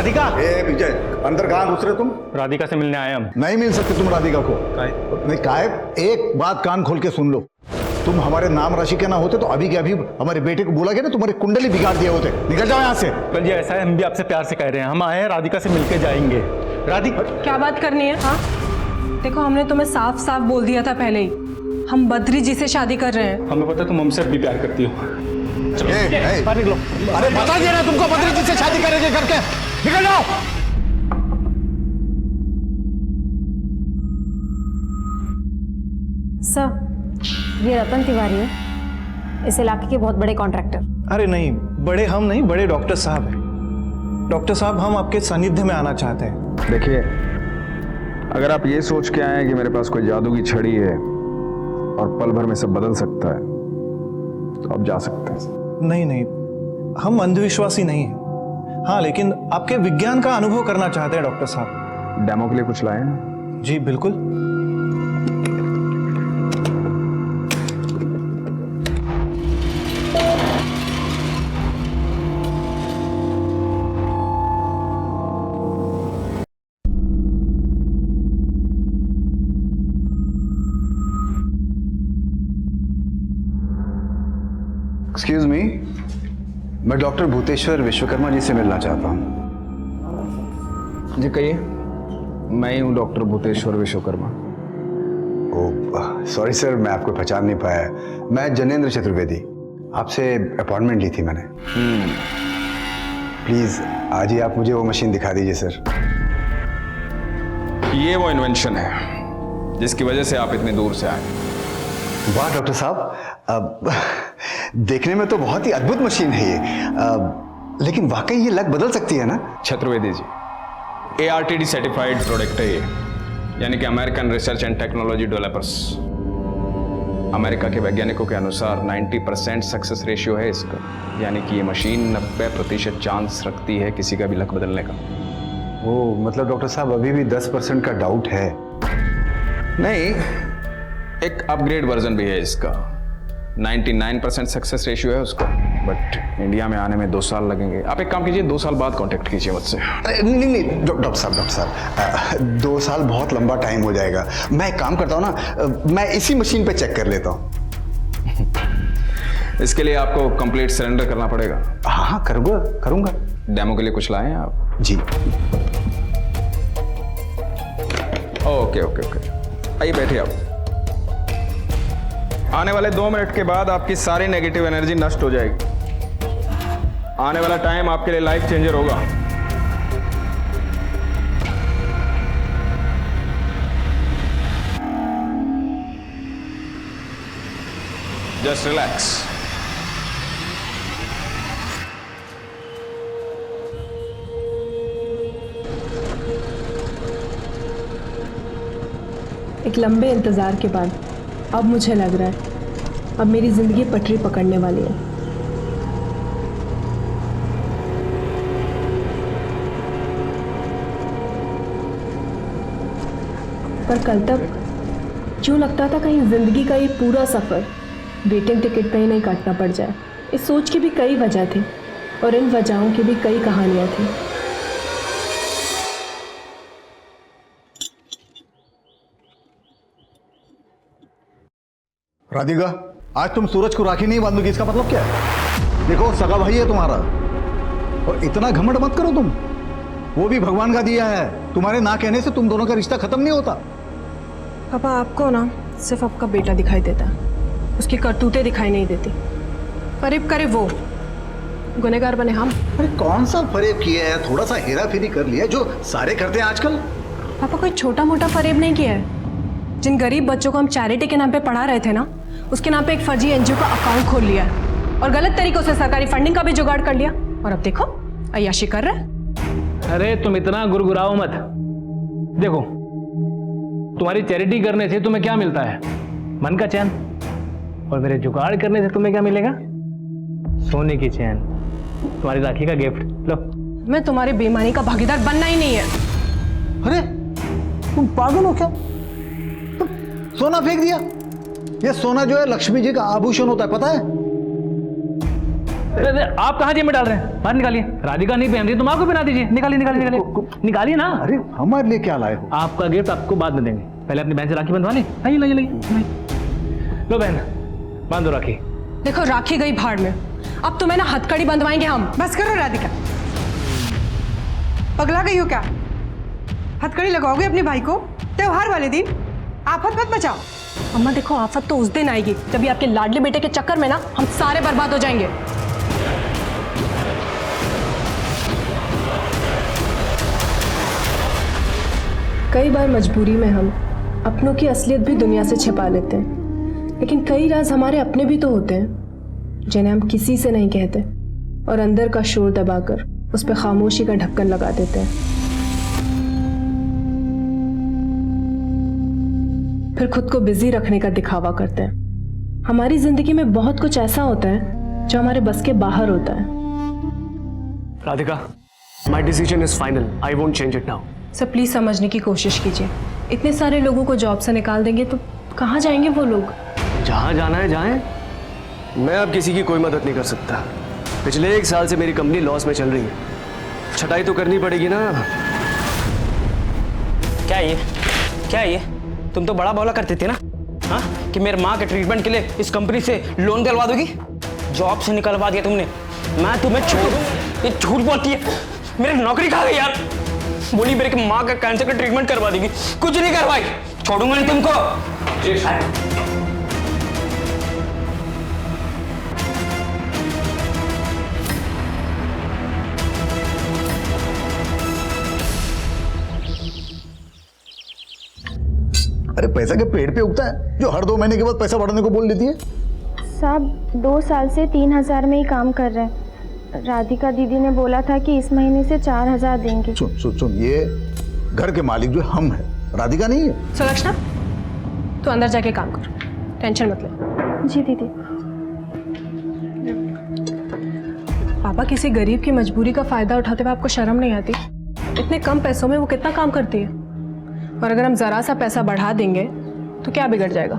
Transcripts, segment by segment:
राधिका। विजय, अंदर कहाँ घुस रहे तुम? राधिका से मिलने आए हम। नहीं मिल सकते तुम राधिका को। नहीं कायब, एक बात कान खोल के सुन लो। तुम हमारे नाम राशि के ना होते तो अभी के अभी हमारे बेटे को बोला गया ना, तुम्हारी कुंडली बिगाड़ दिए होते। निकल जाओ यहाँ से। अंकल जी ऐसा है, हम भी आपसे प्यार से कह रहे हैं, हम आए हैं राधिका से मिलके जाएंगे। राधिका क्या बात करनी है? हाँ देखो, हमने तुम्हें साफ साफ बोल दिया था पहले ही, हम बद्री जी से शादी कर रहे हैं। हमें पता है तुम हमसे भी प्यार करती हो। निकलो। अरे बता दिया ना तुमको बद्री जी से शादी करेंगे करके। निकल जाओ। सर, ये रतन तिवारी है, इस इलाके के बहुत बड़े कॉन्ट्रैक्टर। अरे नहीं, बड़े हम नहीं, बड़े डॉक्टर साहब हैं। डॉक्टर साहब, हम आपके सानिध्य में आना चाहते हैं। देखिए, अगर आप ये सोच के आए हैं कि मेरे पास कोई जादू की छड़ी है और पल भर में सब बदल सकता है, तो आप जा सकते हैं। नहीं नहीं, हम अंधविश्वासी नहीं हैं। हाँ, लेकिन आपके विज्ञान का अनुभव करना चाहते हैं डॉक्टर साहब। डेमो के लिए कुछ लाए हैं? जी बिल्कुल। एक्सक्यूज मी, मैं डॉक्टर भूतेश्वर विश्वकर्मा जी से मिलना चाहता हूँ। जी कहिए। मैं ही हूँ doctor Bhuteshwar Vishwakarma. Oh sorry sir, मैं आपको पहचान नहीं पाया। मैं जनेंद्र चतुर्वेदी, आपसे अपॉइंटमेंट ली थी मैंने। प्लीज आज ही आप मुझे वो मशीन दिखा दीजिए सर। ये वो इन्वेंशन है जिसकी वजह से आप इतनी दूर से आए। वाह डॉक्टर साहब, देखने में तो बहुत ही अद्भुत मशीन है ये, लेकिन वाकई ये लग बदल सकती है ना? Chaturvedi ji, ARTD certified product है ये, यानी कि American research and technology developers. America के वैज्ञानिकों के अनुसार 90% सक्सेस रेशियो है इसका, यानी कि ये मशीन 90% चांस रखती है किसी का भी लक बदलने का। वो मतलब डॉक्टर साहब अभी भी 10% का डाउट है? नहीं, एक अपग्रेड वर्जन भी है इसका। 99% सक्सेस रेशियो है उसका, बट इंडिया में आने में 2 साल लगेंगे। आप एक काम कीजिए, 2 साल बाद कांटेक्ट कीजिए मुझसे। नहीं डॉक्टर साहब, 2 साल बहुत लंबा टाइम हो जाएगा। मैं एक काम करता हूँ ना, मैं इसी मशीन पे चेक कर लेता हूँ। इसके लिए आपको कंप्लीट सरेंडर करना पड़ेगा। हाँ करूँगा। डेमो के लिए कुछ लाए हैं आप? जी। ओके, आइए बैठिए आप। आने वाले 2 मिनट के बाद आपकी सारी नेगेटिव एनर्जी नष्ट हो जाएगी। आने वाला टाइम आपके लिए लाइफ चेंजर होगा। Just relax. एक लंबे इंतजार के बाद अब मुझे लग रहा है अब मेरी जिंदगी पटरी पकड़ने वाली है। पर कल तक क्यों लगता था कहीं जिंदगी का ये पूरा सफर वेटिंग टिकट पे ही नहीं काटना पड़ जाए। इस सोच की भी कई वजह थी और इन वजहों की भी कई कहानियां थी। राधिका, आज तुम सूरज को राखी नहीं बांधोगी, इसका मतलब क्या है? देखो सगा भाई है तुम्हारा, और इतना घमंड मत करो तुम। वो भी भगवान का दिया है, तुम्हारे ना कहने से तुम दोनों का रिश्ता खत्म नहीं होता। पापा, आपको ना सिर्फ आपका बेटा दिखाई देता है, उसकी करतूतें दिखाई नहीं देती। फरेब करे वो, गुनहगार बने हम। अरे कौन सा फरेब किया है? थोड़ा सा हेरा फेरी कर लिया, जो सारे करते हैं आजकल। पापा, कोई छोटा मोटा फरेब नहीं किया है। जिन गरीब बच्चों को हम चैरिटी के नाम पे पढ़ा रहे थे ना, उसके नाम पे एक फर्जी एनजीओ का अकाउंट खोल लिया है और गलत तरीकों से सरकारी फंडिंग का भी जुगाड़ कर लिया, और अब देखो अय्याशी कर रहे हैं। अरे तुम इतना गुरगुराओ मत। देखो, तुम्हारी चैरिटी करने से तुम्हें क्या मिलता है? मन का चैन। और मेरे जुगाड़ करने से तुम्हें क्या मिलेगा? सोने की चैन, तुम्हारी राखी का गिफ्ट लो। मैं तुम्हारी बेईमानी का भागीदार बनना ही नहीं है। अरे तुम पागल हो क्या? तुम सोना फेंक दिया। ये सोना जो है लक्ष्मी जी का आभूषण होता है, पता है? अरे आप कहाँ जेब में डाल रहे हैं? बाहर निकालिए। राधिका नहीं पहन रही तुम आपको पहना दीजिए। निकालिए निकालिए निकालिए निकालिए ना। अरे हमारे लिए क्या लाए हो? आपका गिफ्ट आपको बाद में देंगे, पहले अपनी बहन से राखी बंधवा ली। लाइए लाइए लाइए। लो बहन बांधो राखी। देखो राखी गई भाड़ में, अब तुम्हें ना हथकड़ी बंधवाएंगे हम। बस करो राधिका, पगला गई हो क्या? हथकड़ी लगाओगे अपने भाई को त्योहार वाले दिन? आफत मत मचाओ। अम्मा देखो आफत तो उस दिन आएगी जब ये आपके लाडले बेटे के चक्कर में ना हम सारे बर्बाद हो जाएंगे। कई बार मजबूरी में हम अपनों की असलियत भी दुनिया से छिपा लेते हैं, लेकिन कई राज हमारे अपने भी तो होते हैं जिन्हें हम किसी से नहीं कहते और अंदर का शोर दबाकर उस पर खामोशी का ढक्कन लगा देते हैं। फिर खुद को बिजी रखने का दिखावा करते हैं। हमारी जिंदगी में बहुत कुछ ऐसा होता है जो हमारे बस के बाहर होता है। Radhika, my decision is final. I won't change it now. Sir please समझने की कोशिश कीजिए। इतने सारे लोगों को जॉब से निकाल देंगे तो कहाँ जाएंगे वो लोग? जहाँ जाना है जाएं। मैं अब किसी की कोई मदद नहीं कर सकता। पिछले 1 साल से मेरी कंपनी लॉस में चल रही है, छटाई तो करनी पड़ेगी ना। क्या ये तुम तो बड़ा बौला करते थे ना, हाँ, कि मेरे माँ के ट्रीटमेंट के लिए इस कंपनी से लोन दिलवा दोगी। जॉब से निकलवा दिया तुमने, मैं तुम्हें छोड़ूं? ये झूठ बोलती है, मेरी नौकरी खा गई यार। बोली मेरी माँ का कैंसर का ट्रीटमेंट करवा देगी, कुछ नहीं करवाई। छोड़ूंगा नहीं तुमको। अरे पैसा के पेड़ पे उगता है जो हर 2 महीने के बाद पैसा बढ़ाने को बोल देती है? साहब 2 साल से 3,000 में ही काम कर रहे हैं। राधिका दीदी ने बोला था कि इस महीने से 4,000 देंगे। सुन सुन सुन, ये घर के मालिक जो हम हैं, राधिका नहीं है। सुलक्षणा तू अंदर जाके काम कर, टेंशन मत ले। जी दीदी। पापा किसी गरीब की मजबूरी का फायदा उठाते हुए आपको शर्म नहीं आती? इतने कम पैसों में वो कितना काम करती है, और अगर हम जरा सा पैसा बढ़ा देंगे तो क्या बिगड़ जाएगा?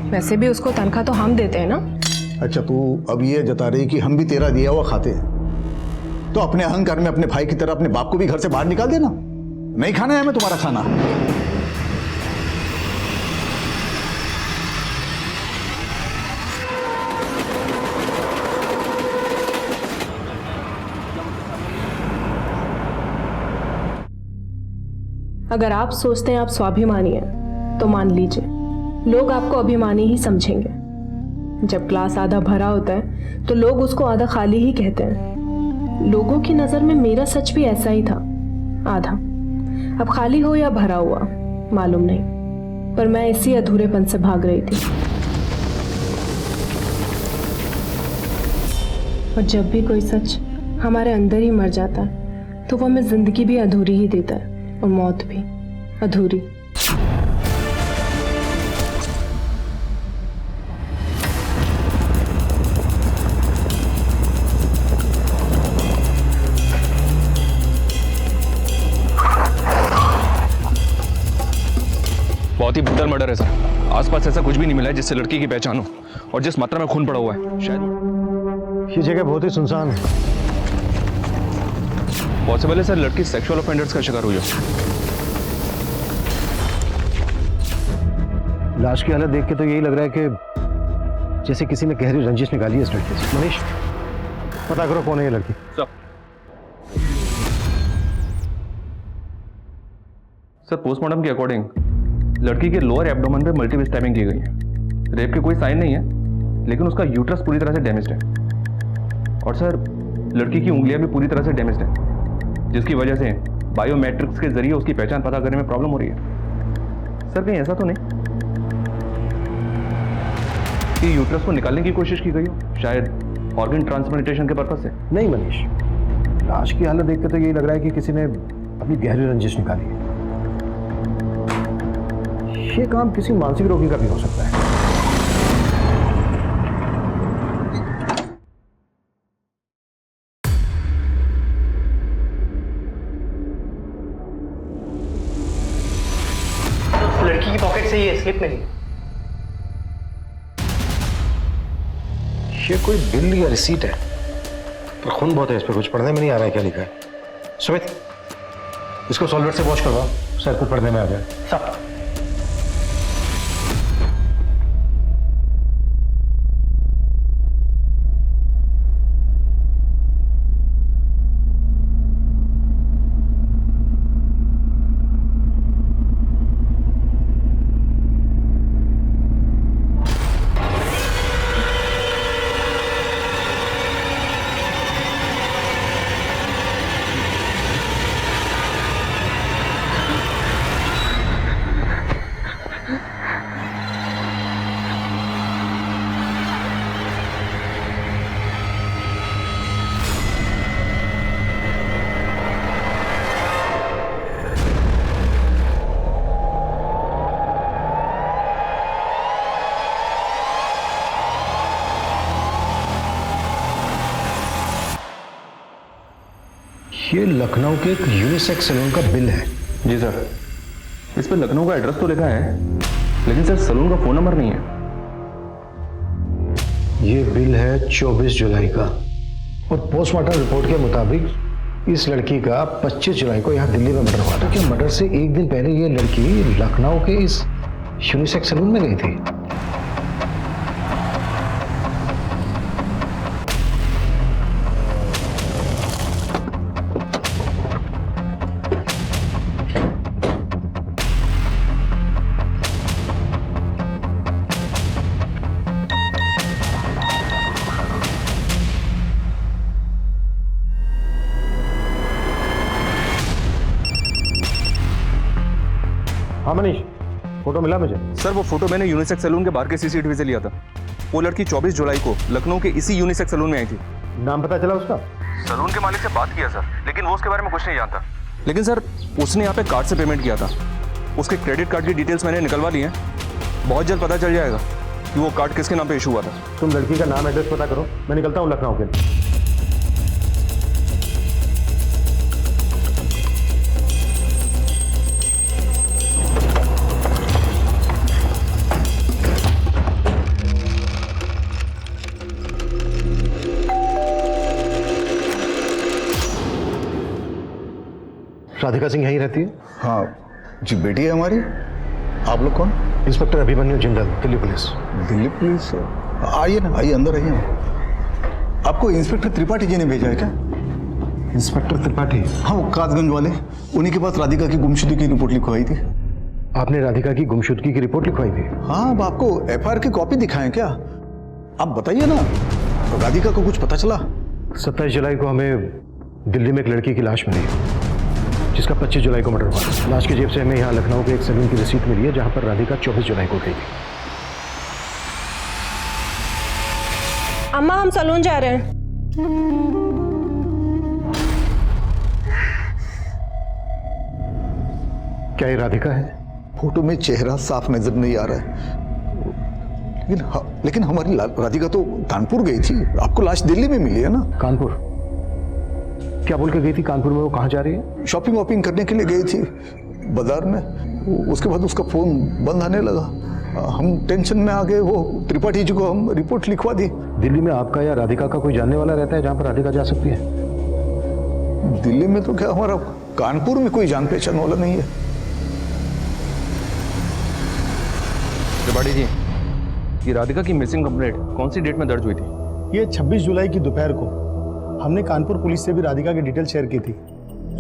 वैसे भी उसको तनख्वाह तो हम देते हैं ना। अच्छा तू अब ये जता रही कि हम भी तेरा दिया हुआ खाते हैं, तो अपने अहंकार में अपने भाई की तरह अपने बाप को भी घर से बाहर निकाल देना। नहीं खाना है हमें तुम्हारा खाना। अगर आप सोचते हैं आप स्वाभिमानी हैं तो मान लीजिए लोग आपको अभिमानी ही समझेंगे। जब ग्लास आधा भरा होता है तो लोग उसको आधा खाली ही कहते हैं। लोगों की नजर में मेरा सच भी ऐसा ही था, आधा। अब खाली हो या भरा हुआ मालूम नहीं, पर मैं इसी अधूरेपन से भाग रही थी। और जब भी कोई सच हमारे अंदर ही मर जाता है तो वो हमें जिंदगी भी अधूरी ही देता है और मौत भी अधूरी। बहुत ही ब्रूटल मर्डर है सर। आसपास ऐसा कुछ भी नहीं मिला है जिससे लड़की की पहचान हो, और जिस मात्रा में खून पड़ा हुआ है शायद ये जगह बहुत ही सुनसान है। पॉसिबल है सर लड़की सेक्सुअल ऑफेंडर्स का शिकार हुई हो। लाश की हालत देख के तो यही लग रहा है कि जैसे किसी ने गहरी रंजिश निकाली है इस लड़के से। मनीष पता करो कौन है ये लड़की। सर पोस्टमार्टम के अकॉर्डिंग लड़की के लोअर एब्डोमेन पे मल्टीपल स्टैबिंग की गई है। रेप के कोई साइन नहीं है, लेकिन उसका यूट्रस पूरी तरह से डैमेज्ड है। और सर लड़की की उंगलियां भी पूरी तरह से डैमेज्ड है, जिसकी वजह से बायोमेट्रिक्स के जरिए उसकी पहचान पता करने में प्रॉब्लम हो रही है। सर कहीं ऐसा तो नहीं कि यूट्रस को निकालने की कोशिश की गई हो, शायद ऑर्गन ट्रांसप्लांटेशन के पर्पज से? नहीं मनीष, लाश की हालत देख के तो यही लग रहा है कि किसी ने अपनी गहरी रंजिश निकाली है। ये काम किसी मानसिक रोगी का भी हो सकता है। तो लड़की की पॉकेट से ये स्लिप मिली। ये कोई बिल या रिसीट है? पर खून बहुत है इस पर, कुछ पढ़ने में नहीं आ रहा है क्या लिखा है। सुमित, इसको सॉल्वेट से वॉश करवाओ, सर को पढ़ने में आ जाए। सब ये लखनऊ के एक यूनिसेक्स सैलून का बिल है। जी सर, इस पर लखनऊ का एड्रेस तो लिखा है, लेकिन सर सैलून का फोन नंबर नहीं है। ये बिल है 24 जुलाई का और पोस्टमार्टम रिपोर्ट के मुताबिक इस लड़की का 25 जुलाई को यहाँ दिल्ली में मर्डर हुआ था। क्या मर्डर से एक दिन पहले ये लड़की लखनऊ के इस यूनिसेक्स सैलून में गई थी? हाँ मनीष, फोटो मिला मुझे। सर वो फोटो मैंने यूनिसेक्स सैलून के बाहर के सीसीटीवी से लिया था। वो लड़की 24 जुलाई को लखनऊ के इसी यूनिसेक्स सैलून में आई थी। नाम पता चला उसका? सैलून के मालिक से बात किया सर, लेकिन वो उसके बारे में कुछ नहीं जानता। लेकिन सर उसने यहाँ पे कार्ड से पेमेंट किया था। उसके क्रेडिट कार्ड की डिटेल्स मैंने निकलवा ली हैं। बहुत जल्द पता चल जाएगा कि वो कार्ड किसके नाम पे इशू हुआ था। तुम लड़की का नाम एड्रेस पता करो, मैं निकलता हूँ लखनऊ के लिए। राधिका सिंह यहीं रहती है? हाँ जी, बेटी है हमारी। आप लोग कौन? Inspector Abhimanyu Jindal, Delhi police. Delhi police? आइए ना, आइए अंदर आइए। आपको इंस्पेक्टर त्रिपाठी जी ने भेजा है क्या? इंस्पेक्टर त्रिपाठी? हाँ, वो कासगंज वाले। उन्हीं के पास राधिका की गुमशुदगी की रिपोर्ट लिखवाई थी। आपने राधिका की गुमशुदगी की रिपोर्ट लिखवाई थी? हाँ, अब आपको एफआईआर की कॉपी दिखाएं क्या? आप बताइए ना, राधिका को कुछ पता चला? 27 जुलाई को हमें दिल्ली में एक लड़की की लाश मिली जिसका 25 जुलाई को मर्डर हुआ। लाश की जेब से हमें यहाँ लखनऊ के एक सैलून की रिसीट मिली है जहाँ पर राधिका 24 जुलाई को गई थी। अम्मा, हम सैलून जा रहे हैं। क्या ये राधिका है? फोटो में चेहरा साफ नजर नहीं आ रहा है, लेकिन हमारी राधिका तो कानपुर गई थी। आपको लाश दिल्ली में मिली है ना? कानपुर? क्या बोल के गई थी कानपुर में? वो कहाँ जा रही है? शॉपिंग वॉपिंग करने के लिए गई थी बाजार में। उसके बाद उसका फोन बंद आने लगा। हम टेंशन में आ गए। वो त्रिपाठी जी को हम रिपोर्ट लिखवा दी। दिल्ली में आपका या राधिका का कोई जानने वाला रहता है जहाँ पर राधिका जा सकती है? दिल्ली में तो क्या, हमारा कानपुर में कोई जान पहचान वाला नहीं है। त्रिपाठी जी, ये राधिका की मिसिंग कंप्लेंट कौन सी डेट में दर्ज हुई थी? ये 26 जुलाई की दोपहर को हमने कानपुर पुलिस से भी राधिका की डिटेल शेयर की थी,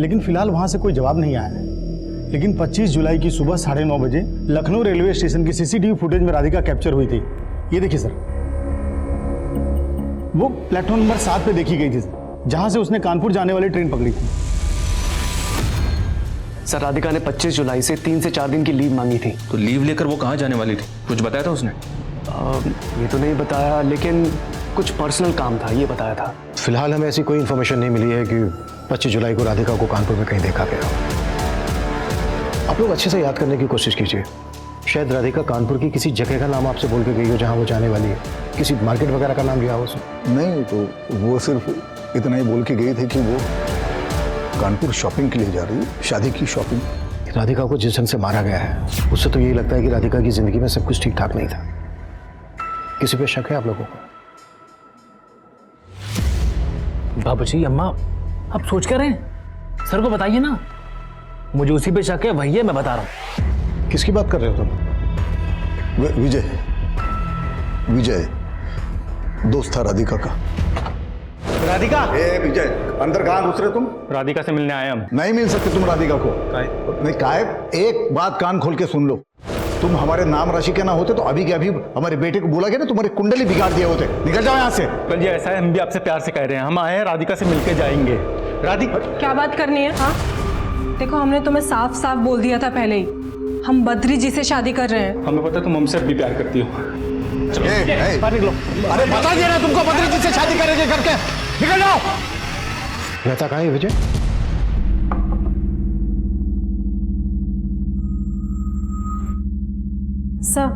लेकिन फिलहाल वहां से कोई जवाब नहीं आया है। लेकिन 25 जुलाई की सुबह 9:30 बजे लखनऊ रेलवे स्टेशन की सीसीटीवी फुटेज में राधिका कैप्चर हुई थी। ये देखिए सर, वो प्लेटफॉर्म नंबर 7 पे देखी गई थी, जहां से उसने कानपुर जाने वाली ट्रेन पकड़ी थी। सर राधिका ने 25 जुलाई से 3 से 4 दिन की लीव मांगी थी। तो लीव लेकर वो कहाँ जाने वाली थी? कुछ बताया था उसने? ये तो नहीं बताया, लेकिन कुछ पर्सनल काम था, ये बताया था। फिलहाल हमें ऐसी कोई इन्फॉर्मेशन नहीं मिली है कि 25 जुलाई को राधिका को कानपुर में कहीं देखा गया। आप लोग अच्छे से याद करने की कोशिश कीजिए। शायद राधिका कानपुर की किसी जगह का नाम आपसे बोल के गई हो जहाँ वो जाने वाली है। किसी मार्केट वगैरह का नाम लिया हो उसने? नहीं, तो वो सिर्फ इतना ही बोल के गई थी कि वो कानपुर शॉपिंग के लिए जा रही है, शादी की शॉपिंग। राधिका को जिस ढंग से मारा गया है उससे तो यही लगता है कि राधिका की जिंदगी में सब कुछ ठीक ठाक नहीं था। किसी पे शक है आप लोगों को? बाबूजी, अम्मा, आप सोच कर रहे हैं? सर को बताइए ना, मुझे उसी पे शक है, वही है, मैं बता रहा हूँ। किसकी बात कर रहे हो तुम? विजय, विजय दोस्त था राधिका का। राधिका? ए विजय, अंदर कहाँ घुस रहे तुम? राधिका से मिलने आए हम। नहीं मिल सकते तुम राधिका को। नहीं काहे, एक बात कान खोल के सुन लो, तुम हमारे नाम राशि के ना होते तो अभी के अभी हमारे बेटे को बोला गया ना, तुम्हारी कुंडली बिगाड़ दिए होते। निकल जाओ यहाँ से। जी ऐसा है, हम भी आपसे प्यार से कह रहे हैं, हम आए हैं राधिका से मिलके जाएंगे। राधिका क्या बात करनी है? हाँ देखो, हमने तुम्हें साफ साफ बोल दिया था पहले ही, हम बद्री जी से शादी कर रहे हैं। हमें पता तुम हमसे भी प्यार करती हो। बाहर निकलो। अरे बता दिया ना तुमको बद्री जी से शादी करेंगे करके, निकल जाओ। रहता कहाँ है विजय? सर,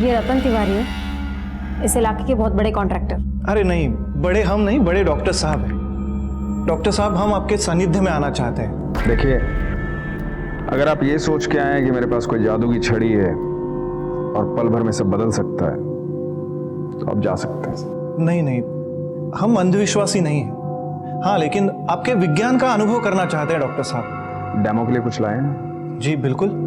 ये रतन तिवारी है, इस इलाके के बहुत बड़े कॉन्ट्रैक्टर। अरे नहीं, बड़े हम नहीं, बड़े डॉक्टर साहब हैं। डॉक्टर साहब, हम आपके सानिध्य में आना चाहते हैं। देखिए, अगर आप ये सोच के आए हैं कि मेरे पास कोई जादू की छड़ी है और पल भर में सब बदल सकता है, तो आप जा सकते हैं। नहीं नहीं, हम अंधविश्वासी नहीं हैं। हाँ, लेकिन आपके विज्ञान का अनुभव करना चाहते हैं डॉक्टर साहब। डेमो के लिए कुछ लाए हैं? जी बिल्कुल।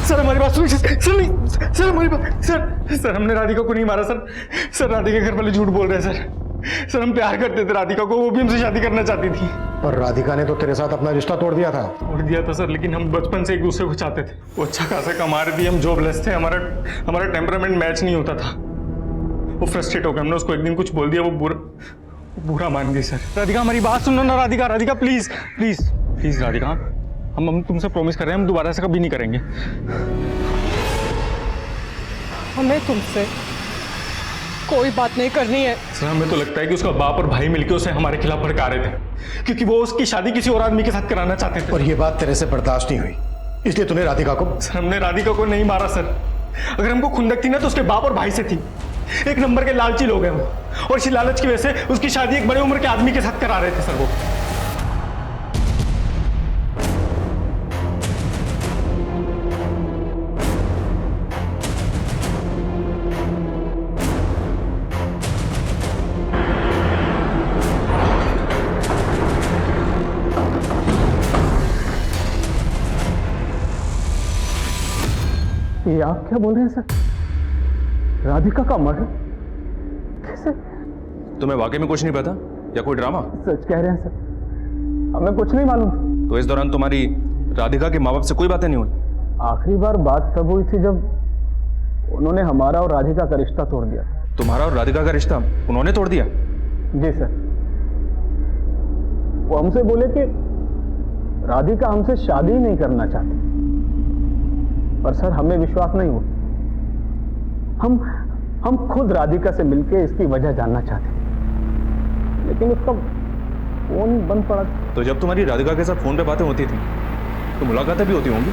सर हमारी बात सुनिए। सर नहीं, सर हमारी बात, सर हमने राधिका को नहीं मारा सर राधिका घर वाले झूठ बोल रहे हैं सर हम प्यार करते थे राधिका को, वो भी हमसे शादी करना चाहती थी। पर राधिका ने तो तेरे साथ अपना रिश्ता तोड़ दिया था सर, लेकिन हम बचपन से एक दूसरे को चाहते थे। वो अच्छा खासा कमा रही थी, हम जॉबलेस थे, हमारा टेम्परामेंट मैच नहीं होता था। वो फ्रस्ट्रेट हो गया, हमने उसको एक दिन कुछ बोल दिया, वो बुरा मान गई सर। राधिका हमारी बात सुनो ना, Radhika please please please Radhika, हम तुमसे प्रॉमिस कर रहे हैं, हम दोबारा से कभी नहीं करेंगे। हमें तुमसे कोई बात नहीं करनी है। सर हमें तो लगता है कि उसका बाप और भाई मिलकर उसे हमारे खिलाफ भड़का रहे थे, क्योंकि वो उसकी शादी किसी और आदमी के साथ कराना चाहते थे। और ये बात तेरे से बर्दाश्त नहीं हुई, इसलिए तूने राधिका को? सर हमने राधिका को नहीं मारा सर, अगर हमको खुंदक थी ना तो उसके बाप और भाई से थी। एक नंबर के लालची लोग हैं वो, और इसी लालच की वजह से उसकी शादी एक बड़े उम्र के आदमी के साथ करा रहे थे सर वो। ये आप क्या बोल रहे हैं सर? राधिका का मर्डर कैसे? तुम्हें वाकई में कुछ नहीं पता या कोई ड्रामा? सच कह रहे हैं सर, हमें कुछ नहीं मालूम। तो इस दौरान तुम्हारी राधिका के माँ बाप से कोई बातें नहीं हुई? आखिरी बार बात तब हुई थी जब उन्होंने हमारा और राधिका का रिश्ता तोड़ दिया। तुम्हारा और राधिका का रिश्ता उन्होंने तोड़ दिया? जी सर, वो हमसे बोले कि राधिका हमसे शादी नहीं करना चाहती, पर सर हमें विश्वास नहीं हुआ। हम खुद राधिका से मिलके इसकी वजह जानना चाहते, लेकिन उसका फोन बंद पड़ा। तो जब तुम्हारी राधिका के साथ फोन पे बातें होती थी तो मुलाकातें भी होती होंगी?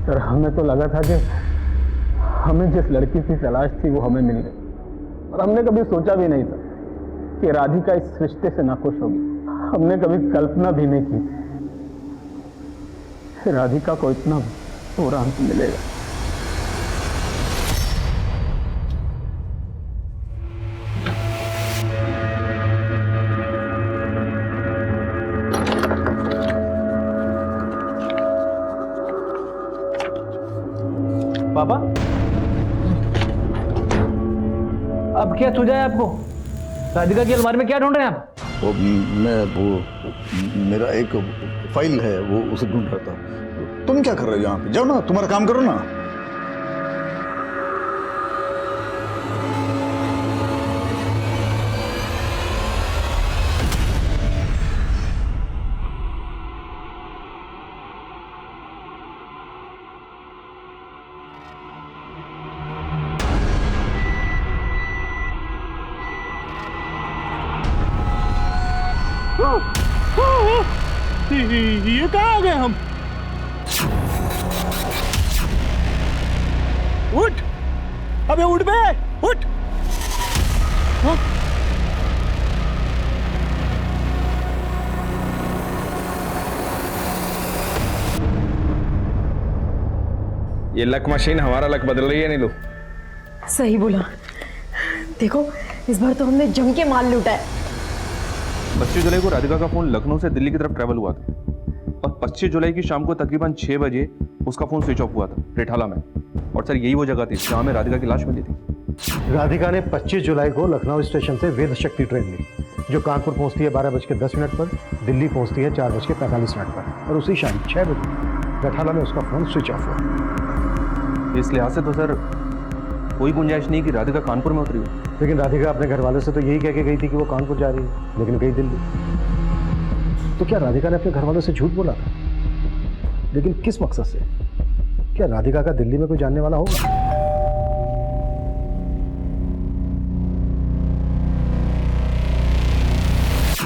सर हमें तो लगा था कि हमें जिस लड़की की तलाश थी वो हमें मिल गई, और हमने कभी सोचा भी नहीं था कि राधिका इस रिश्ते से नाखुश होगी। हमने कभी कल्पना भी नहीं की राधिका को इतना बुरा अंत मिलेगा। पापा अब क्या सूझा है आपको? राधिका की अलमारी में क्या ढूंढ रहे हैं आप? मेरा एक फाइल है, वो उसे ढूंढ रहा था। तुम क्या कर रहे हो यहाँ पे? जाओ ना, तुम्हारा काम करो ना। ये कहाँ आ गए हम? उठ, अबे उठ बे, उठ। ये लक मशीन हमारा लक बदल रही है नीलू। सही बोला। देखो इस बार तो हमने जम के माल लूटा है। 25 जुलाई को राधिका का फोन लखनऊ से दिल्ली की तरफ ट्रैवल हुआ था और 25 जुलाई की शाम को तकरीबन 6 बजे उसका फोन स्विच ऑफ हुआ था रिठाला में। और सर यही वो जगह थी जहां में राधिका की लाश मिली थी। राधिका ने 25 जुलाई को लखनऊ स्टेशन से वेद शक्ति ट्रेन ली जो कानपुर पहुंचती है 12:10 पर, दिल्ली पहुंचती है 4:45 पर और उसी शाम 6 बजे रिठाला में उसका फोन स्विच ऑफ हुआ। इस लिहाज से तो सर कोई गुंजाइश नहीं कि राधिका कानपुर में उतरी हो। लेकिन राधिका अपने घर वालों से तो यही कह के गई थी कि वो कानपुर जा रही है, लेकिन गई दिल्ली। तो क्या राधिका ने अपने घर वालों से झूठ बोला था? लेकिन किस मकसद से? क्या राधिका का दिल्ली में कोई जानने वाला होगा?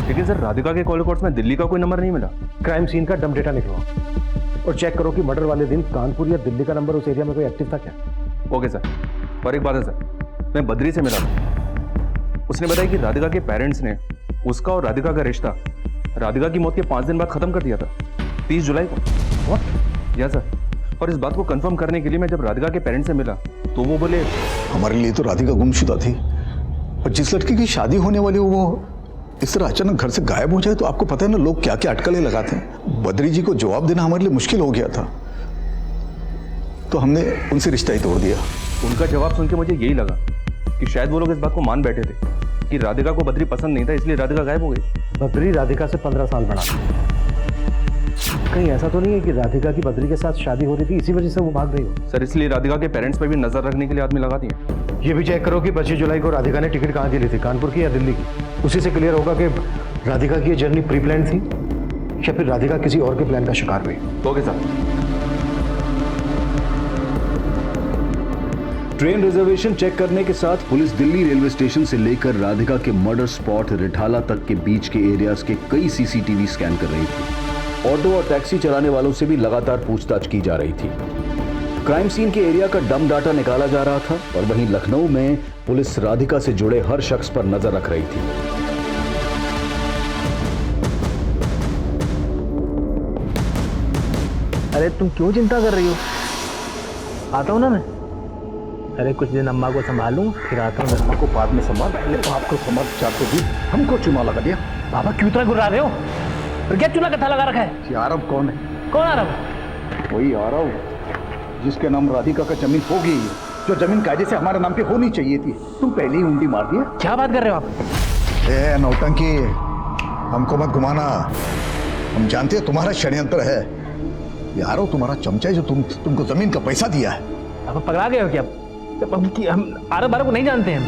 लेकिन सर राधिका के कॉल रिकॉर्ड्स में दिल्ली का कोई नंबर नहीं मिला। क्राइम सीन का डम डेटा निकलवाओ और चेक करो कि मर्डर वाले दिन कानपुर या दिल्ली का नंबर उस एरिया में कोई एक्टिव था क्या। Okay sir. और एक बात है सर, मैं बद्री से मिला था। उसने बताया कि राधिका के पेरेंट्स ने उसका और राधिका का रिश्ता राधिका की मौत के 5 दिन बाद खत्म कर दिया था, 30 जुलाई को। व्हाट? या सर। और इस बात को कंफर्म करने के लिए मैं जब राधिका के पेरेंट्स से मिला तो वो बोले हमारे लिए तो राधिका गुमशुदा थी और जिस लड़की की शादी होने वाली हो वो इस तरह अचानक घर से गायब हो जाए तो आपको पता है ना लोग क्या क्या अटकलें लगाते हैं। बद्री जी को जवाब देना हमारे लिए मुश्किल हो गया था तो हमने उनसे रिश्ता ही तोड़ दिया। उनका जवाब सुन के मुझे यही लगा कि शायद वो लोग इस बात को मान बैठे थे कि राधिका को बद्री पसंद नहीं था, इसलिए राधिका गायब हो गई। बद्री राधिका से 15 साल बड़ा था। कहीं ऐसा तो नहीं है कि राधिका की बद्री के साथ शादी हो रही थी इसी वजह से वो भाग गई हो? सर इसलिए राधिका के पेरेंट्स पे भी नजर रखने के लिए आदमी लगा दिए। ये भी चेक करो कि 25 जुलाई को राधिका ने टिकट कहाँ की ली थी, कानपुर की या दिल्ली की। उसी से क्लियर होगा कि राधिका की ये जर्नी प्री प्लान थी या फिर राधिका किसी और के प्लान का शिकार हुई। Okay sir. Train reservation check करने के साथ पुलिस दिल्ली रेलवे स्टेशन से लेकर राधिका के मर्डर स्पॉट रिठाला तक के बीच के एरियाज के कई सीसीटीवी स्कैन कर रही थी। ऑटो और टैक्सी चलाने वालों से भी लगातार पूछताछ की जा रही थी। क्राइम सीन के एरिया का डम डाटा निकाला जा रहा था और वहीं लखनऊ में पुलिस राधिका से जुड़े हर शख्स पर नजर रख रही थी। अरे तुम क्यों चिंता कर रही हो? आता हूँ ना मैं। अरे कुछ दिन अम्मा को संभालूं फिर आता हूँ। अम्मा को बाद में संभाल, पहले तो आपको समाचार तो दी, हमको चुना लगा दिया। बाबा क्यों इतना गुर्रा रहे हो? फिर क्या चूल्हा कट्ठा लगा रखा है? ये आरव कौन है? कौन आरव? वही आरव जिसके नाम राधिका का जमीन हो गई, जो जमीन कायदे से हमारे नाम पे होनी चाहिए थी। तुम पहले ही उंडी मार दिया। क्या बात कर रहे हो आप? ए नौटंकी, हमको मत घुमाना। हम जानते हैं तुम्हारा षड्यंत्र है। ये आरव तुम्हारा चमचा है जो तुमको जमीन का पैसा दिया है। आप पकड़ा गए हो क्या? हम आरव बारव को नहीं जानते हैं।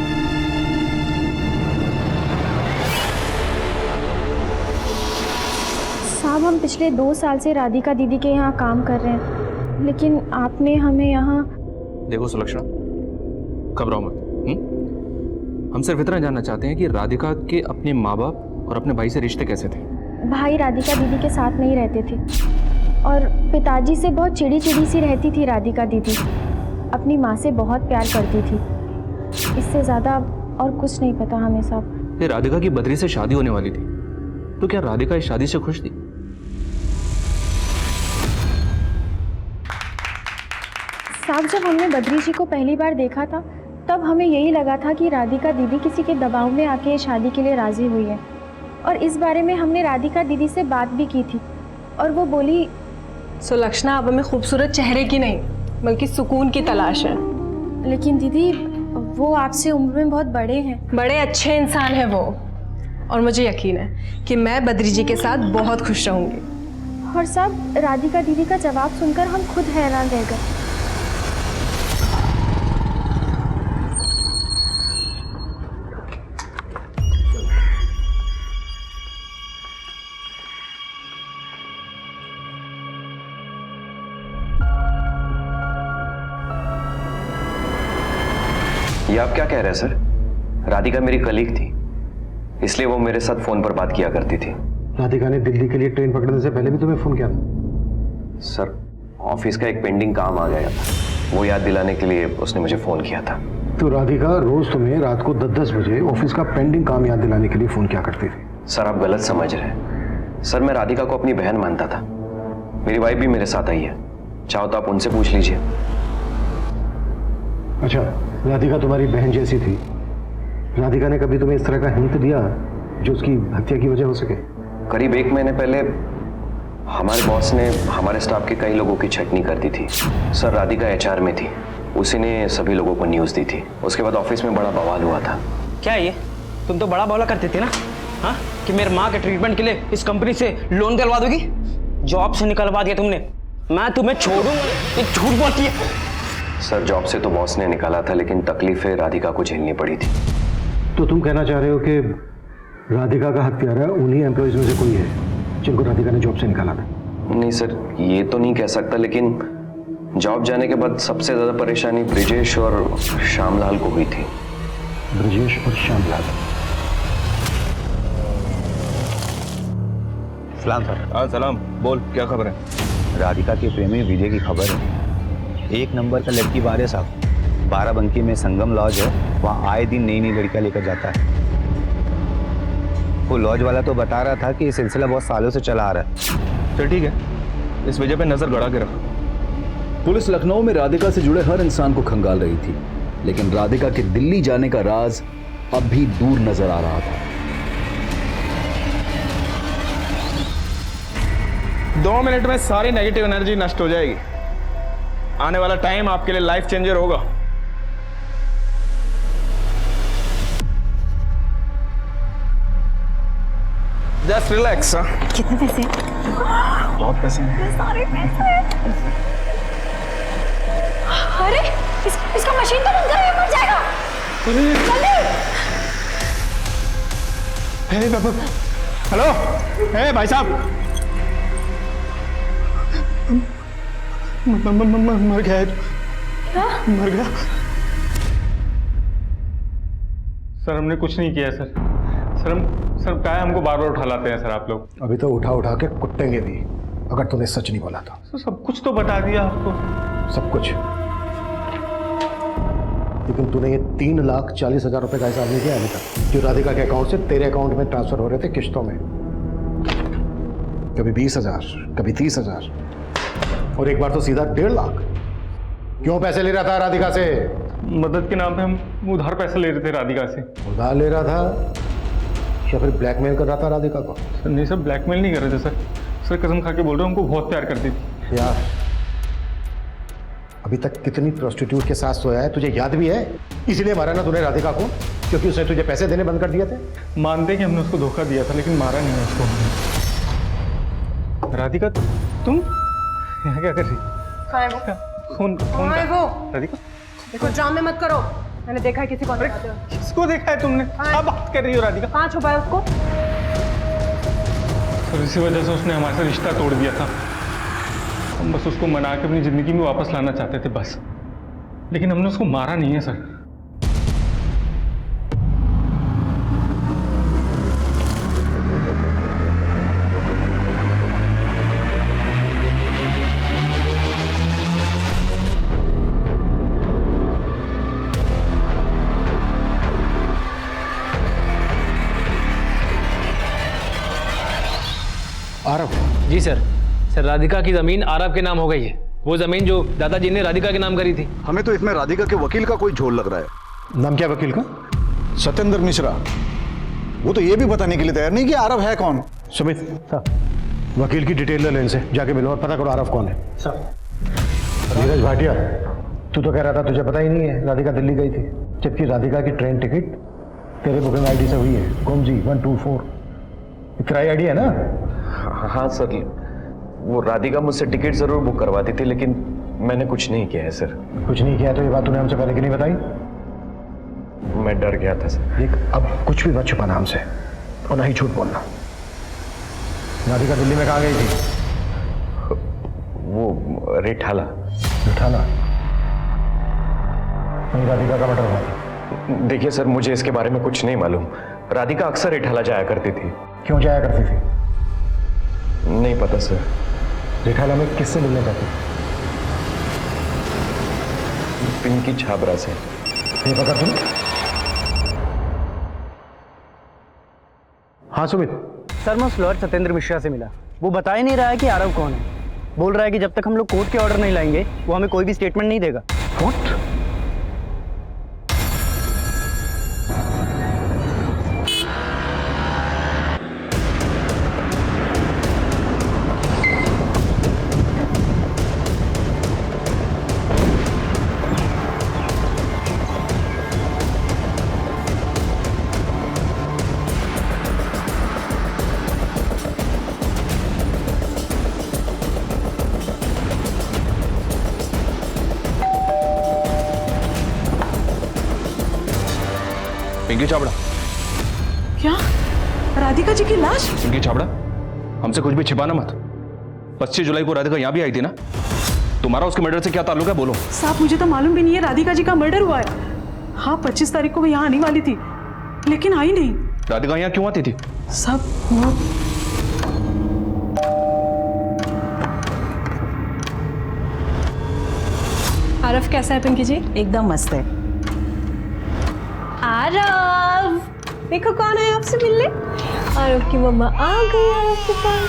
साहब हम पिछले 2 साल से राधिका दीदी के यहाँ काम कर रहे हैं, लेकिन आपने हमें यहाँ। देखो सुलक्षणा, घबराओ मत। हम सिर्फ इतना जानना चाहते हैं कि राधिका के अपने माँ बाप और अपने भाई से रिश्ते कैसे थे? भाई राधिका दीदी के साथ नहीं रहते थे और पिताजी से बहुत चिड़ी चिड़ी सी रहती थी राधिका दीदी। अपनी माँ से बहुत प्यार करती थी, इससे ज़्यादा और कुछ नहीं पता हमें साहब। ये राधिका की बद्री से शादी होने वाली थी, तो क्या राधिका इस शादी से खुश थी? साहब जब हमने बद्री जी को पहली बार देखा था तब हमें यही लगा था कि राधिका दीदी किसी के दबाव में आके शादी के लिए राज़ी हुई है। और इस बारे में हमने राधिका दीदी से बात भी की थी और वो बोली सुलक्षणा अब हमें खूबसूरत चेहरे की नहीं बल्कि सुकून की तलाश है। लेकिन दीदी वो आपसे उम्र में बहुत बड़े हैं। बड़े अच्छे इंसान हैं वो, और मुझे यकीन है कि मैं बद्री जी के साथ बहुत खुश रहूँगी। और साहब राधिका दीदी का जवाब सुनकर हम खुद हैरान रह गए। ये आप क्या कह रहे हैं सर? राधिका मेरी कलीग थी, इसलिए वो मेरे साथ फोन पर बात किया करती थी। राधिका ने दिल्ली के लिए ट्रेन पकड़ने से पहले भी तुम्हें फोन किया था? सर ऑफिस का एक पेंडिंग काम आ गया था, वो याद दिलाने के लिए उसने मुझे फोन किया था। तो राधिका रोज तुम्हें रात को 10-10 बजे ऑफिस का पेंडिंग काम याद दिलाने के लिए फोन किया करती थी? सर आप गलत समझ रहे हैं। सर मैं राधिका को अपनी बहन मानता था। मेरी वाइफ भी मेरे साथ आई है, चाहो तो आप उनसे पूछ लीजिए। अच्छा, राधिका तुम्हारी बहन जैसी थी। राधिका ने कभी तुम्हें इस तरह का हिंट दिया जो उसकी हत्या की वजह हो सके? करीब 1 महीने पहले हमारे बॉस ने हमारे स्टाफ के कई लोगों की छटनी कर दी थी। सर, राधिका HR में थी, उसी ने सभी लोगों को न्यूज़ दी थी। उसके बाद ऑफिस में बड़ा बवाल हुआ था। क्या ये तुम तो बड़ा बोला करते थे ना, हाँ, कि मेरे माँ के ट्रीटमेंट के लिए इस कंपनी से लोन दिलवा दोगी। जॉब से निकलवा दिया तुमने, मैं तुम्हें छोड़ूंगा। ये झूठ बोलती है। सर, जॉब से तो बॉस ने निकाला था, लेकिन तकलीफें राधिका को झेलनी पड़ी थी। तो तुम कहना चाह रहे हो कि राधिका का हत्यारा उन्हीं एम्प्लॉयज में से कोई है जिनको राधिका ने जॉब से निकाला था? नहीं सर, ये तो नहीं कह सकता, लेकिन जॉब जाने के बाद सबसे ज्यादा परेशानी ब्रिजेश और श्यामलाल को हुई थी। ब्रिजेश और श्यामलाल? सलाम सर। हाँ सलाम, बोल क्या खबर है? राधिका के प्रेमी विजय की खबर है। 1 नंबर का लड़की बार है साहब। बाराबंकी में संगम लॉज है, वहाँ आए दिन नई नई लड़कियाँ लेकर जाता है। वो लॉज वाला तो बता रहा था कि ये सिलसिला बहुत सालों से चला आ रहा है। चल ठीक है, इस वजह पे नजर गड़ा के रख। पुलिस लखनऊ में राधिका से जुड़े हर इंसान को खंगाल रही थी, लेकिन राधिका के दिल्ली जाने का राज अब भी दूर नजर आ रहा था। 2 मिनट में सारी नेगेटिव एनर्जी नष्ट हो जाएगी। आने वाला टाइम आपके लिए लाइफ चेंजर होगा। Just relax. कितने पैसे? बहुत पैसे हैं। सारे पैसे। अरे इसका मशीन तो बंद करो, मर जाएगा। हेलो, हे भाई साहब, मर गया है। मर गया सर। हमने कुछ नहीं किया सर। सर क्या है, हमको बार बार उठा लाते हैं सर आप लोग। अभी तो उठा उठा के कुटेंगे भी अगर तूने सच नहीं बोला था। सर सब कुछ तो बता दिया आपको। सब कुछ? लेकिन तूने ये 3,40,000 रुपए का हिसाब नहीं किया अभी तक, जो राधिका के अकाउंट से तेरे अकाउंट में ट्रांसफर हो रहे थे किश्तों में। कभी 20,000, कभी 30,000 और एक बार तो सीधा 1.5 लाख। क्यों पैसे ले रहा था राधिका से? मदद के नाम पे हम उधार पैसे ले रहे थे राधिका से। उधार ले रहा था या फिर ब्लैकमेल कर रहा था राधिका को? सर नहीं सर, ब्लैकमेल नहीं कर रहे थे सर। सर कसम खा के बोल रहे हो, हमको बहुत प्यार करती थी। यार, अभी तक कितनी प्रोस्टिट्यूट के साथ सोया है तुझे याद भी है? इसलिए मारा ना तूने राधिका को क्योंकि उसने तुझे पैसे देने बंद कर दिए थे? मानते कि हमने उसको धोखा दिया था, लेकिन मारा नहीं है उसको। राधिका तुम यहाँ क्या कर रही? फोन राधिका देखो, ड्रामे मत करो। मैंने देखा है किसी को। किसको देखा है तुमने? क्या बात कर रही हो राधिका? कहाँ छुपा है उसको? सर इसी वजह से उसने हमारे से रिश्ता तोड़ दिया था। हम बस उसको मना के अपनी जिंदगी में वापस लाना चाहते थे बस, लेकिन हमने उसको मारा नहीं है सर। आरव? जी सर। सर राधिका की जमीन आरव के नाम हो गई है। वो जमीन जो दादाजी ने राधिका के नाम करी थी। हमें तो इसमें राधिका के वकील का कोई झोल लग रहा है। नाम क्या वकील का? सत्येंद्र मिश्रा। वो तो ये भी बताने के लिए तैयार नहीं कि आरव है कौन। सुमित, वकील की डिटेल ले इनसे, जाके मिलो और पता करो आरव कौन है। सर। नीरज भाटिया, तू तो कह रहा था तुझे पता ही नहीं है राधिका दिल्ली गई थी, जबकि राधिका की ट्रेन टिकट तेरे बुकिंग आईडी से हुई है, गोमजी 124। किराया आईडी है ना? हाँ सर, वो राधिका मुझसे टिकट जरूर बुक करवाती थी, लेकिन मैंने कुछ नहीं किया है सर। कुछ नहीं किया तो ये बात तूने हमसे पहले क्यों नहीं बताई? मैं डर गया था सर। देख, अब कुछ भी मत छुपाना हमसे और ना ही झूठ बोलना। राधिका दिल्ली में कहाँ गई थी? वो रिठाला। रिठाला? नहीं, राधिका का मर्डर हुआ था। देखिए सर, मुझे इसके बारे में कुछ नहीं मालूम। राधिका अक्सर रिठाला जाया करती थी। क्यों जाया करती थी? नहीं पता सर। रिठाला में किससे मिलने जाती? पिंकी छाबरा से। ये पता तुम? हाँ सुमित। सर मैं उस लॉयर सत्येंद्र मिश्रा से मिला। वो बता ही नहीं रहा है कि आरव कौन है। बोल रहा है कि जब तक हम लोग कोर्ट के ऑर्डर नहीं लाएंगे वो हमें कोई भी स्टेटमेंट नहीं देगा। कोर्ट? पिंकी छाबड़ा। क्या? राधिका जी की लाश? पिंकी छाबड़ा, हमसे कुछ भी छिपाना मत। 25 जुलाई को राधिका यहाँ भी आई थी ना? तुम्हारा उसके मर्डर से क्या ताल्लुक है, बोलो। साहब मुझे तो मालूम भी नहीं है राधिका जी का मर्डर हुआ है। हाँ 25 तारीख को वो यहाँ आने वाली थी लेकिन आई नहीं। राधिका यहाँ क्यों आती थी? सब वो आरव कैसा है पिंकी जी? एकदम मस्त है। आरव देखो कौन है आपसे मिलने। आरव की मम्मा आ गई आरव के पास।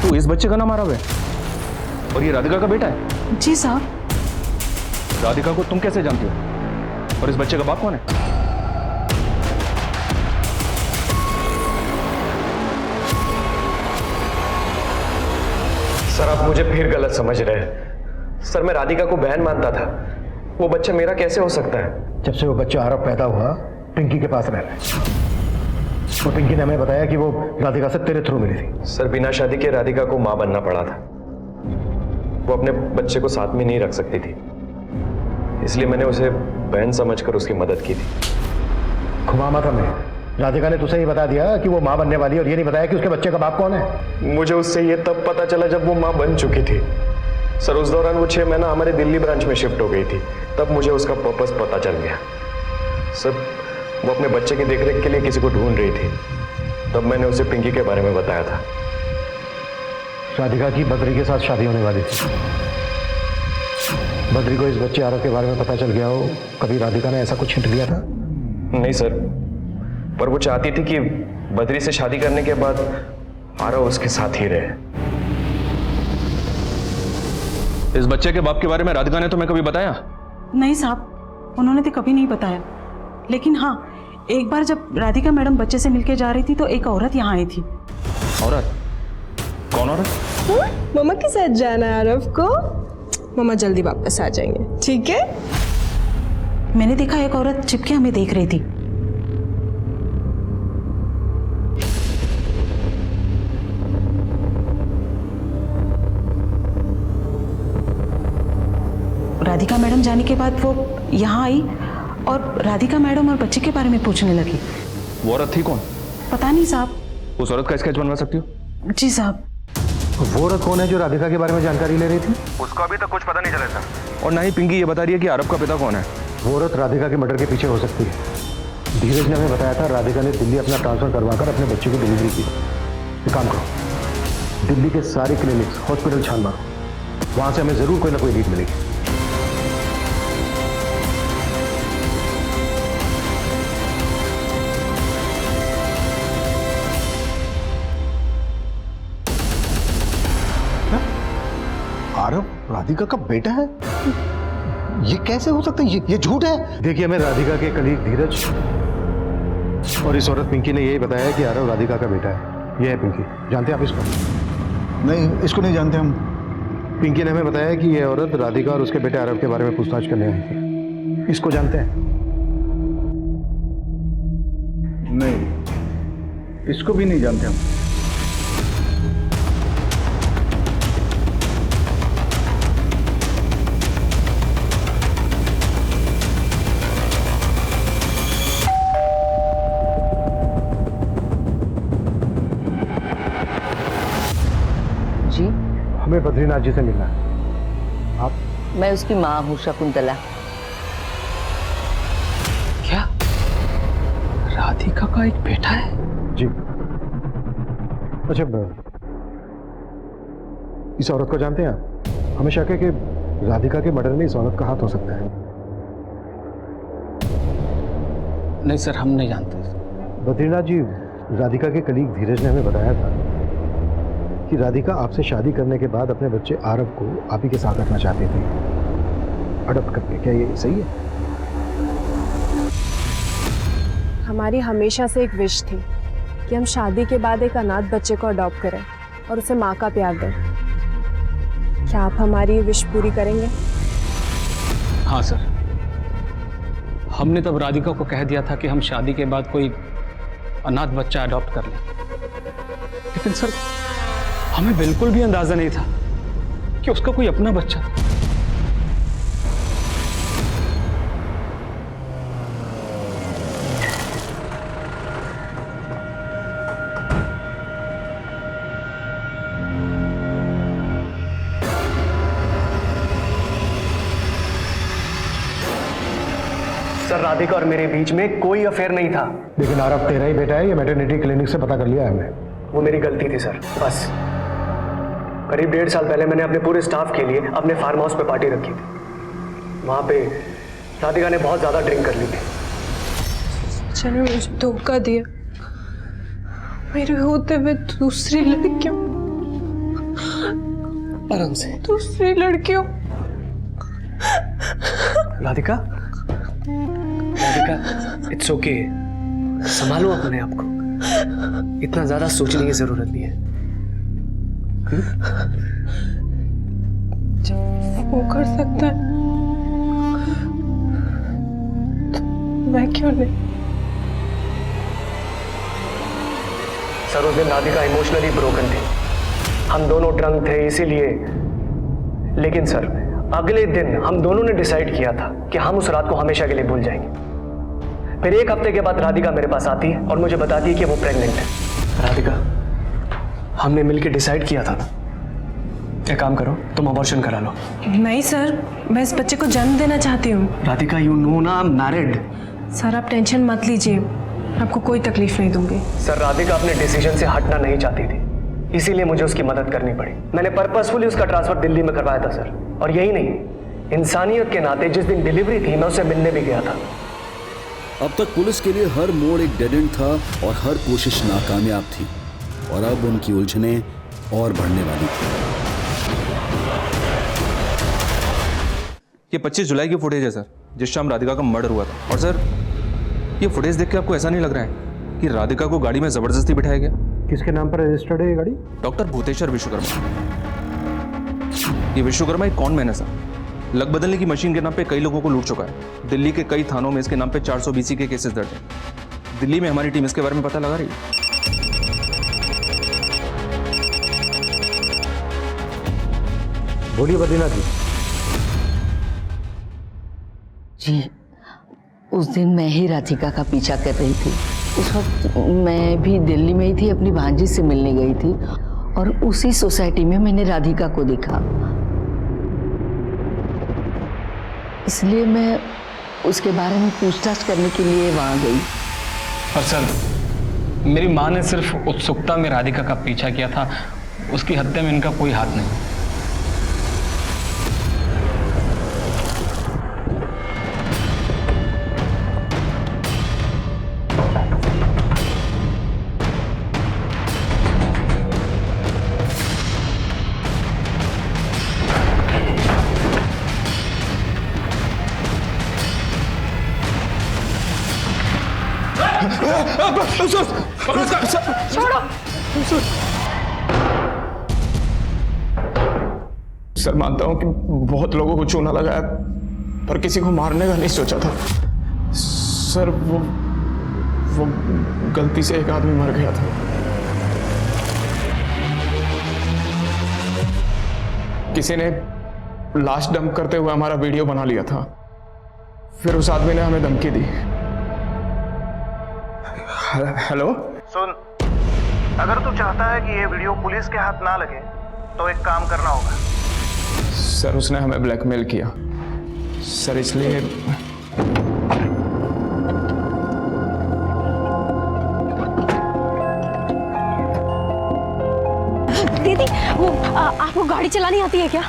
तू इस बच्चे का नाम आरव है और ये राधिका का बेटा है? जी साहब। राधिका को तुम कैसे जानती हो और इस बच्चे का बाप कौन है? सर आप मुझे फिर गलत समझ रहे हैं। सर मैं राधिका को बहन मानता था, वो बच्चा मेरा कैसे हो सकता है? जब से वो बच्चा आरव पैदा हुआ पिंकी के पास रह रहा है और पिंकी ने हमें बताया कि वो राधिका से तेरे थ्रू मिली थी। सर बिना शादी के राधिका को मां बनना पड़ा था। वो अपने बच्चे को साथ में नहीं रख सकती थी, इसलिए मैंने उसे बहन समझकर उसकी मदद की थी। घुमा मत हमें। राधिका ने तुझे ये बता दिया कि वो मां बनने वाली है और ये नहीं बताया कि उसके बच्चे का बाप कौन है। मुझे उससे ये तब पता चला जब वो मां बन चुकी थी। सर उस दौरान वो 6 महीना हमारे दिल्ली ब्रांच में शिफ्ट हो गई थी, तब मुझे उसका पर्पस पता चल गया। सर वो अपने बच्चे की देखरेख के लिए किसी को ढूंढ रही थी, तब मैंने उसे पिंकी के बारे में बताया था। राधिका की बद्री के साथ शादी होने वाली थी। बद्री को इस बच्चे आरव के बारे में पता चल गया हो, कभी राधिका ने ऐसा कुछ हिंट दिया था? नहीं सर, पर वो चाहती थी कि बद्री से शादी करने के बाद आरव उसके साथ ही रहे। इस बच्चे के बाप के बारे में राधिका ने तुम्हें कभी बताया? नहीं साहब, उन्होंने तो कभी नहीं बताया। लेकिन हाँ एक बार जब राधिका मैडम बच्चे से मिलके जा रही थी तो एक औरत यहाँ आई थी। औरत? कौन औरत? मम्मा के साथ जाना है आरव को। मम्मा जल्दी वापस आ जाएंगे, ठीक है? मैंने देखा एक औरत चिपके हमें देख रही थी। राधिका मैडम जाने के बाद वो यहाँ आई और राधिका मैडम और बच्चे के बारे में पूछने लगी। वो औरत थी कौन? पता नहीं साहब। उस औरत का स्केच बनवा सकती हो? जी साहब। वो औरत कौन है जो राधिका के बारे में जानकारी ले रही थी? उसको अभी तक कुछ पता नहीं चला सर। और ना ही पिंकी ये बता रही है कि आरव का पिता कौन है। वो औरत राधिका के मर्डर के पीछे हो सकती है। धीरज ने हमें बताया था राधिका ने दिल्ली अपना ट्रांसफर करवाकर अपने बच्चे की डिलीवरी की। एक काम करो, दिल्ली के सारे क्लिनिक्स हॉस्पिटल छान मारो, वहां से हमें जरूर कोई ना कोई लीड मिलेगी। आरव राधिका का बेटा है? ये कैसे हो सकता है? ये झूठ है। देखिए हमें राधिका के कलीग धीरज और इस औरत पिंकी ने यही बताया कि आरव राधिका का बेटा है। ये है पिंकी, जानते हैं आप इसको? नहीं, इसको नहीं जानते हम। पिंकी ने हमें बताया कि यह औरत राधिका और उसके बेटे आरव के बारे में पूछताछ करने आई थी। इसको जानते हैं? नहीं, इसको भी नहीं जानते हम। हमें बद्रीनाथ जी से मिलना है। आप? मैं उसकी माँ हूँ शकुंतला। क्या राधिका का एक बेटा है? जी। अच्छा इस औरत को जानते हैं आप? हमें शक है कि राधिका के मर्डर में इस औरत का हाथ हो सकता है। नहीं सर, हम नहीं जानते। बद्रीनाथ जी, राधिका के कलीग धीरज ने हमें बताया था कि राधिका आपसे शादी करने के बाद अपने बच्चे आरव को आप ही के साथ रखना चाहती थी, अडॉप्ट करके। क्या ये सही है? हमारी हमेशा से एक विश थी कि हम शादी के बाद एक अनाथ बच्चे को अडॉप्ट करें और उसे माँ का प्यार दें। क्या आप हमारी ये विश पूरी करेंगे? हाँ सर, हमने तब राधिका को कह दिया था कि हम शादी के बाद कोई अनाथ बच्चा अडॉप्ट कर लें, लेकिन सर हमें बिल्कुल भी अंदाजा नहीं था कि उसका कोई अपना बच्चा था। सर राधिका और मेरे बीच में कोई अफेयर नहीं था। लेकिन आरव तेरा ही बेटा है, ये मैटरनिटी क्लिनिक से पता कर लिया है हमने। वो मेरी गलती थी सर, बस। करीब 1.5 साल पहले मैंने अपने पूरे स्टाफ के लिए अपने फार्म हाउस पे पार्टी रखी थी। वहां पे राधिका ने बहुत ज्यादा ड्रिंक कर ली थी। चलो मुझे धोखा दिया, मेरे होते हुए दूसरी लड़कियों, आराम से। दूसरी लड़कियों। राधिका, राधिका, इट्स ओके, संभालो अपने आप को, इतना ज्यादा सोचने की जरूरत नहीं है। वो कर सकता है, मैं क्यों नहीं? सर उस दिन राधिका इमोशनली ब्रोकन थी, हम दोनों ड्रंक थे इसीलिए। लेकिन सर अगले दिन हम दोनों ने डिसाइड किया था कि हम उस रात को हमेशा के लिए भूल जाएंगे। फिर 1 हफ्ते के बाद राधिका मेरे पास आती है और मुझे बताती है कि वो प्रेग्नेंट है। राधिका, हमने मिलकर डिसाइड किया था ना, एक काम करो, तुम अबॉर्शन करा लो। नहीं सर, मैं इस बच्चे को जन्म देना चाहती हूँ। राधिका, यू नो ना, आई एम मैरिड। सर आप टेंशन मत लीजिए, आपको कोई तकलीफ नहीं दूंगी। सर राधिका अपने डिसीजन से हटना नहीं चाहती थी, इसीलिए मुझे उसकी मदद करनी पड़ी। मैंने पर्पसफुली उसका ट्रांसफर दिल्ली में करवाया था सर। और यही नहीं, इंसानियत के नाते जिस दिन डिलीवरी थी मैं उससे मिलने भी गया था। अब तक पुलिस के लिए हर मोड़ एक डेड एंड था और हर कोशिश नाकामयाब थी, और अब उनकी उलझनें और बढ़ने वाली थी। ये 25 जुलाई की फुटेज है सर, जिस शाम राधिका का मर्डर हुआ था। और सर ये फुटेज देख के आपको ऐसा नहीं लग रहा है कि राधिका को गाड़ी में जबरदस्ती बिठाया गया? किसके नाम पर रजिस्टर्ड है ये गाड़ी? डॉक्टर भूतेश्वर विश्वकर्मा। ये विश्वकर्मा एक कौन मैन है सर, लग बदलने की मशीन के नाम पे कई लोगों को लूट चुका है। दिल्ली के कई थानों में इसके नाम पे 400 BC के केसेस दर्ज हैं। दिल्ली में हमारी टीम इसके बारे में पता लगा रही है। बोलिए बद्रीनाथ जी। जी, उस दिन मैं ही राधिका का पीछा कर रही थी। उस वक्त मैं भी दिल्ली में ही थी, अपनी भांजी से मिलने गई थी, और उसी सोसाइटी में मैंने राधिका को देखा। इसलिए मैं उसके बारे में पूछताछ करने के लिए वहां गई। और सर मेरी माँ ने सिर्फ उत्सुकता में राधिका का पीछा किया था, उसकी हत्या में इनका कोई हाथ नहीं। सर मानता हूं कि बहुत लोगों को चूना लगाया, पर किसी को मारने का नहीं सोचा था। सर वो गलती से एक आदमी मर गया था। किसी ने लाश डंप करते हुए हमारा वीडियो बना लिया था, फिर उस आदमी ने हमें धमकी दी। हेलो सुन, अगर तू चाहता है कि ये वीडियो पुलिस के हाथ ना लगे तो एक काम करना होगा। सर उसने हमें ब्लैकमेल किया सर, इसलिए दीदी, वो आपको गाड़ी चलानी आती है क्या?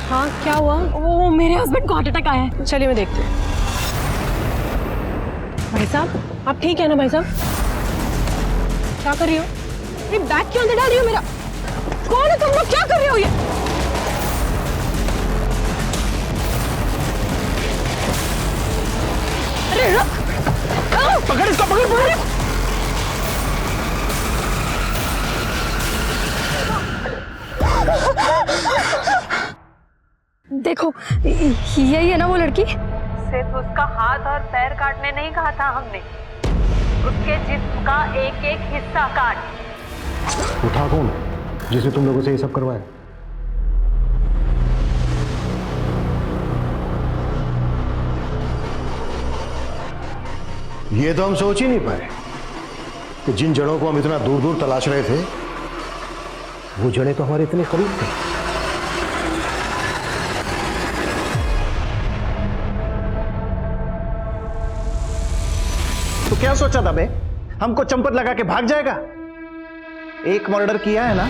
हाँ क्या हुआ? वो मेरे हस्बैंड को हार्ट अटैक आया है। चलिए मैं देखती हूँ। भाई साहब आप ठीक है ना? भाई साहब क्या कर रही हो? ये बैग क्यों अंदर डाल रही हो मेरा? कौन है तुम लोग? क्या कर रही हो ये? अरे रुक! पकड़ इसको, पकड़। देखो यही है ना वो लड़की? सिर्फ उसका हाथ और पैर काटने नहीं कहा था हमने, उसके जिस्म का एक एक हिस्सा काट। उठा कौन जिसने तुम लोगों से ये सब करवाया? ये तो हम सोच ही नहीं पाए कि जिन जड़ों को हम इतना दूर दूर तलाश रहे थे, वो जड़ें तो हमारे इतने करीब थे। क्या सोचा था बे? हमको चंपत लगा के भाग जाएगा? एक मर्डर किया है ना,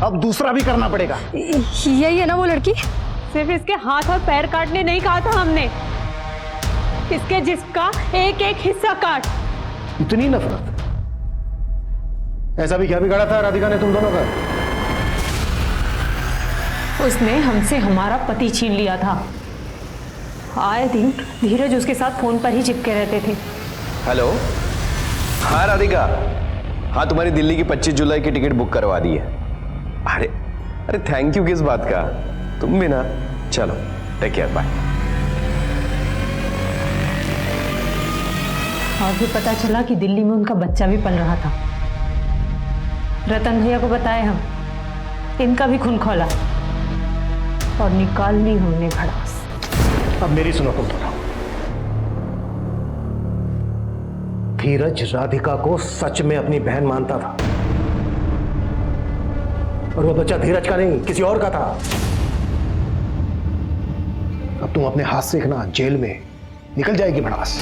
अब दूसरा भी करना पड़ेगा। यही है ना वो लड़की? सिर्फ इसके हाथ और पैर काटने नहीं कहा था हमने, इसके जिस्म का एक एक हिस्सा काट। इतनी नफरत? ऐसा भी क्या बिगाड़ा था राधिका ने तुम दोनों का? उसने हमसे हमारा पति छीन लिया था। आए दिन धीरज उसके साथ फोन पर ही चिपके रहते थे। हेलो, हाँ राधिका, हाँ तुम्हारी दिल्ली की 25 जुलाई की टिकट बुक करवा दी है। अरे अरे थैंक यू किस बात का, तुम भी ना। चलो टेक केयर, बाय। और भी पता चला कि दिल्ली में उनका बच्चा भी पल रहा था। रतन भैया को बताए हम, इनका भी खून खोला और निकाल ली हमने भड़ास। अब मेरी सुनो तुम दोनों। धीरज राधिका को सच में अपनी बहन मानता था, और वो बच्चा धीरज का नहीं किसी और का था। अब तुम अपने हाथ से ना जेल में निकल जाएगी भड़ास।